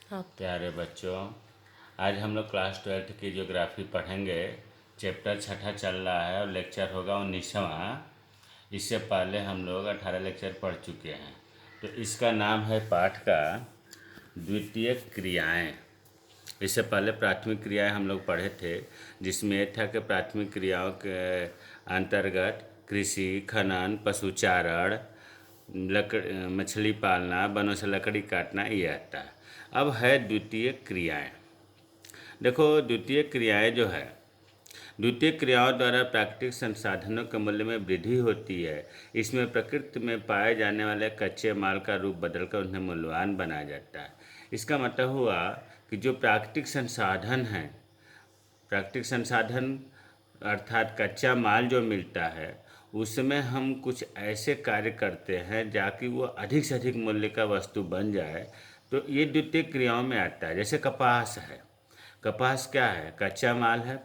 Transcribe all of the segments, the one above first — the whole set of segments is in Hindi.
ओके। प्यारे बच्चों, आज हम लोग क्लास 12th की ज्योग्राफी पढ़ेंगे। चैप्टर छठा चल रहा है और लेक्चर होगा 19वां। इससे पहले हम लोग 18 लेक्चर पढ़ चुके हैं। तो इसका नाम है पाठ का द्वितीय क्रियाएं। इससे पहले प्राथमिक क्रियाएं हम लोग पढ़े थे, जिसमें यह था कि प्राथमिक क्रियाओं के अंतर्गत कृषि, खनन, पशुचारण, लकड़ मछली पालना, वनों से लकड़ी काटना, ये आता है। अब है द्वितीय क्रियाएं। देखो, द्वितीय क्रियाएं जो है, द्वितीय क्रियाओं द्वारा प्राकृतिक संसाधनों के मूल्य में वृद्धि होती है। इसमें प्रकृति में पाए जाने वाले कच्चे माल का रूप बदलकर उन्हें मूल्यवान बनाया जाता है। इसका मतलब हुआ कि जो प्राकृतिक संसाधन हैं, प्राकृतिक संसाधन अर्थात कच्चा माल जो मिलता है, उसमें हम कुछ ऐसे कार्य करते हैं जाकि वो अधिक से अधिक मूल्य का वस्तु बन जाए। तो ये द्वितीय क्रियाओं में आता है। जैसे कपास है, कपास क्या है? कच्चा माल है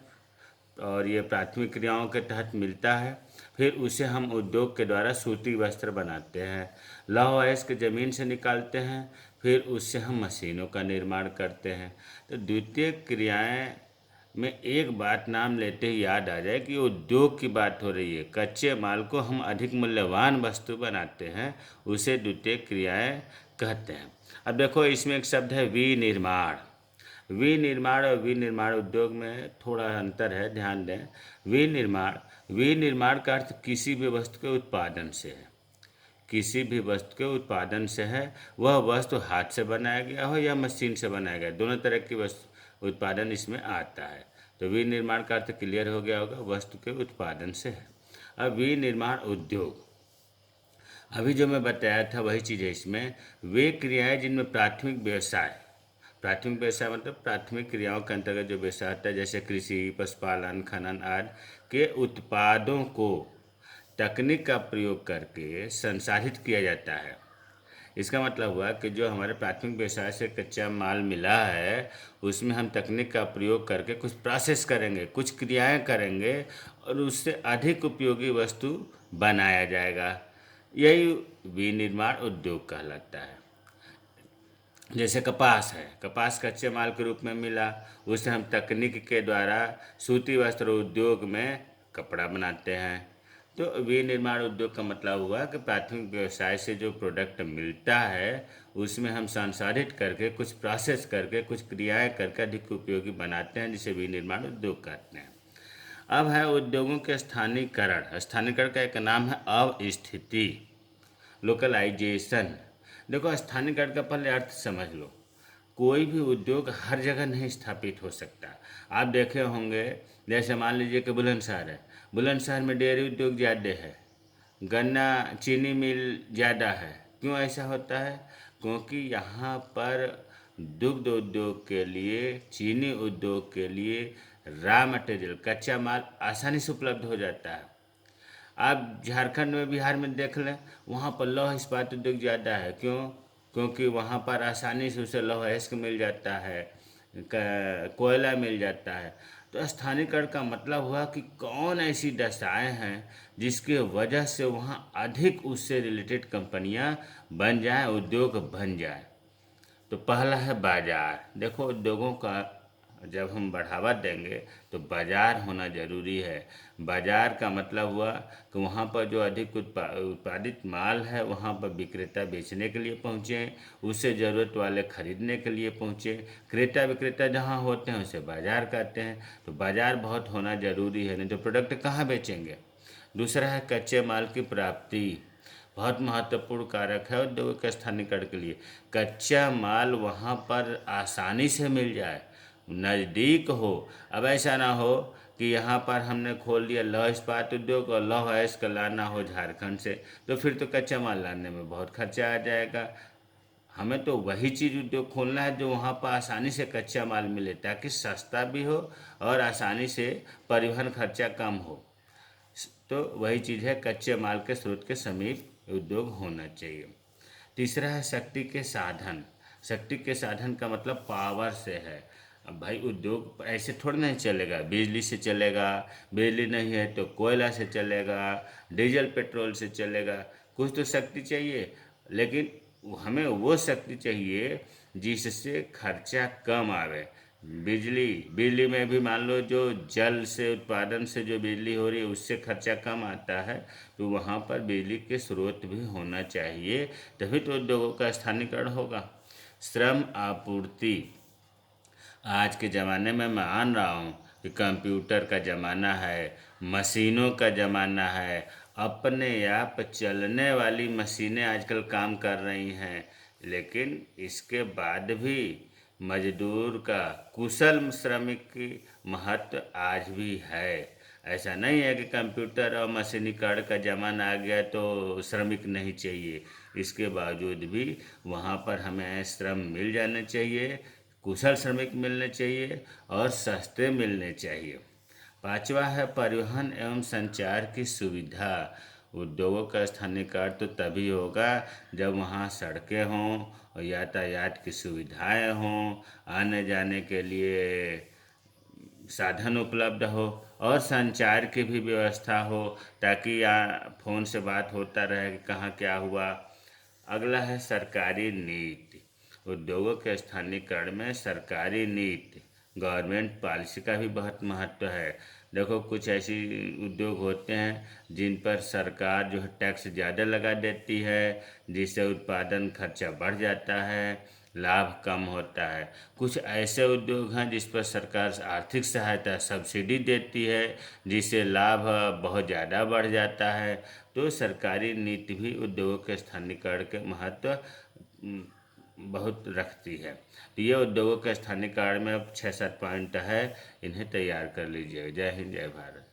और ये प्राथमिक क्रियाओं के तहत मिलता है। फिर उसे हम उद्योग के द्वारा सूती वस्त्र बनाते हैं। लौह अयस्क ज़मीन से निकालते हैं, फिर उससे हम मशीनों का निर्माण करते हैं। तो द्वितीय क्रियाएं में एक बात नाम लेते ही याद आ जाए कि उद्योग की बात हो रही है। कच्चे माल को हम अधिक मूल्यवान वस्तु बनाते हैं, उसे द्वितीय क्रियाएं कहते हैं। अब देखो, इसमें एक शब्द है विनिर्माण। विनिर्माण और विनिर्माण उद्योग में थोड़ा अंतर है, ध्यान दें। विनिर्माण, विनिर्माण का अर्थ किसी भी वस्तु के उत्पादन से है। किसी भी वस्तु के उत्पादन से है। वह वस्तु हाथ से बनाया गया हो या मशीन से बनाया गया, दोनों तरह की वस्तु उत्पादन इसमें आता है। तो विनिर्माण का अर्थ क्लियर हो गया होगा, वस्तु के उत्पादन से है। अब विनिर्माण उद्योग, अभी जो मैं बताया था वही चीज़ है इसमें। वे क्रियाएं जिनमें प्राथमिक व्यवसाय, प्राथमिक व्यवसाय मतलब प्राथमिक क्रियाओं के अंतर्गत जो व्यवसाय आता है, जैसे कृषि, पशुपालन, खनन आदि के उत्पादों को तकनीक का प्रयोग करके संसाधित किया जाता है। इसका मतलब हुआ कि जो हमारे प्राथमिक व्यवसाय से कच्चा माल मिला है, उसमें हम तकनीक का प्रयोग करके कुछ प्रोसेस करेंगे, कुछ क्रियाएं करेंगे और उससे अधिक उपयोगी वस्तु बनाया जाएगा। यही विनिर्माण उद्योग कहलाता है। जैसे कपास है, कपास कच्चे माल के रूप में मिला, उसे हम तकनीक के द्वारा सूती वस्त्र उद्योग में कपड़ा बनाते हैं। तो विनिर्माण उद्योग का मतलब हुआ कि प्राथमिक व्यवसाय से जो प्रोडक्ट मिलता है, उसमें हम संसाधित करके, कुछ प्रोसेस करके, कुछ क्रियाएं करके अधिक उपयोगी बनाते हैं, जिसे विनिर्माण उद्योग कहते हैं। अब है उद्योगों के स्थानीयकरण। स्थानीयकरण का एक नाम है अवस्थिति, लोकलाइजेशन। देखो, स्थानीयकरण का पहले अर्थ समझ लो। कोई भी उद्योग हर जगह नहीं स्थापित हो सकता। आप देखे होंगे, जैसे मान लीजिए कि बुलंदशहर है, बुलंदशहर में डेयरी उद्योग ज़्यादा है, गन्ना चीनी मिल ज़्यादा है। क्यों ऐसा होता है? क्योंकि यहाँ पर दुग्ध उद्योग के लिए, चीनी उद्योग के लिए रॉ मटेरियल, कच्चा माल आसानी से उपलब्ध हो जाता है। आप झारखंड में, बिहार में देख लें, वहाँ पर लौह इस्पात उद्योग ज़्यादा है। क्यों? क्योंकि वहाँ पर आसानी से उसे लौह अयस्क मिल जाता है, कोयला मिल जाता है। तो स्थानीयकरण का मतलब हुआ कि कौन ऐसी दशाएं हैं जिसके वजह से वहाँ अधिक उससे रिलेटेड कंपनियाँ बन जाएं, उद्योग बन जाए। तो पहला है बाजार। देखो, उद्योगों का जब हम बढ़ावा देंगे तो बाजार होना जरूरी है। बाजार का मतलब हुआ कि वहाँ पर जो अधिक उत्पादित माल है, वहाँ पर विक्रेता बेचने के लिए पहुँचे, उससे ज़रूरत वाले खरीदने के लिए पहुँचे। क्रेता विक्रेता जहाँ होते हैं उसे बाजार कहते हैं। तो बाजार बहुत होना जरूरी है, नहीं तो प्रोडक्ट कहाँ बेचेंगे। दूसरा है कच्चे माल की प्राप्ति। बहुत महत्वपूर्ण कारक है उद्योग के स्थानीयकरण के लिए। कच्चा माल वहाँ पर आसानी से मिल जाए, नज़दीक हो। अब ऐसा ना हो कि यहाँ पर हमने खोल दिया लौह इस्पात उद्योग और लौह अयस्क लाना हो झारखंड से, तो फिर तो कच्चा माल लाने में बहुत खर्चा आ जाएगा। हमें तो वही चीज़ उद्योग खोलना है जो वहाँ पर आसानी से कच्चा माल मिले, ताकि सस्ता भी हो और आसानी से परिवहन खर्चा कम हो। तो वही चीज़ है, कच्चे माल के स्रोत के समीप उद्योग होना चाहिए। तीसरा है शक्ति के साधन। शक्ति के साधन का मतलब पावर से है। अब भाई, उद्योग ऐसे थोड़ा नहीं चलेगा, बिजली से चलेगा, बिजली नहीं है तो कोयला से चलेगा, डीजल पेट्रोल से चलेगा। कुछ तो शक्ति चाहिए, लेकिन हमें वो शक्ति चाहिए जिससे खर्चा कम आवे। बिजली बिजली में भी मान लो जो जल से उत्पादन से जो बिजली हो रही है उससे खर्चा कम आता है, तो वहाँ पर बिजली के स्रोत भी होना चाहिए, तभी तो उद्योगों का स्थानीयकरण होगा। श्रम आपूर्ति, आज के ज़माने में मैं मान रहा हूँ कि कंप्यूटर का ज़माना है, मशीनों का ज़माना है, अपने आप चलने वाली मशीनें आजकल काम कर रही हैं, लेकिन इसके बाद भी मजदूर का, कुशल श्रमिक की महत्व आज भी है। ऐसा नहीं है कि कंप्यूटर और मशीनीकरण का ज़माना आ गया तो श्रमिक नहीं चाहिए, इसके बावजूद भी वहाँ पर हमें श्रम मिल जाने चाहिए, कुशल श्रमिक मिलने चाहिए और सस्ते मिलने चाहिए। पांचवा है परिवहन एवं संचार की सुविधा। उद्योगों का स्थानीयकरण तो तभी होगा जब वहाँ सड़कें हों और यातायात की सुविधाएं हों, आने जाने के लिए साधन उपलब्ध हो और संचार की भी व्यवस्था हो, ताकि फ़ोन से बात होता रहे कि कहाँ क्या हुआ। अगला है सरकारी नीति। उद्योगों के स्थानीयकरण में सरकारी नीति, गवर्नमेंट पॉलिसी का भी बहुत महत्व है। देखो कुछ ऐसी उद्योग होते हैं जिन पर सरकार जो है टैक्स ज़्यादा लगा देती है, जिससे उत्पादन खर्चा बढ़ जाता है, लाभ कम होता है। कुछ ऐसे उद्योग हैं जिस पर सरकार आर्थिक सहायता सब्सिडी देती है, जिससे लाभ बहुत ज़्यादा बढ़ जाता है। तो सरकारी नीति भी उद्योगों के स्थानीयकरण के महत्व बहुत रखती है। तो ये उद्योगों के स्थानीयकरण में 6-7 पॉइंट है, इन्हें तैयार कर लीजिएगा। जय हिंद, जय भारत।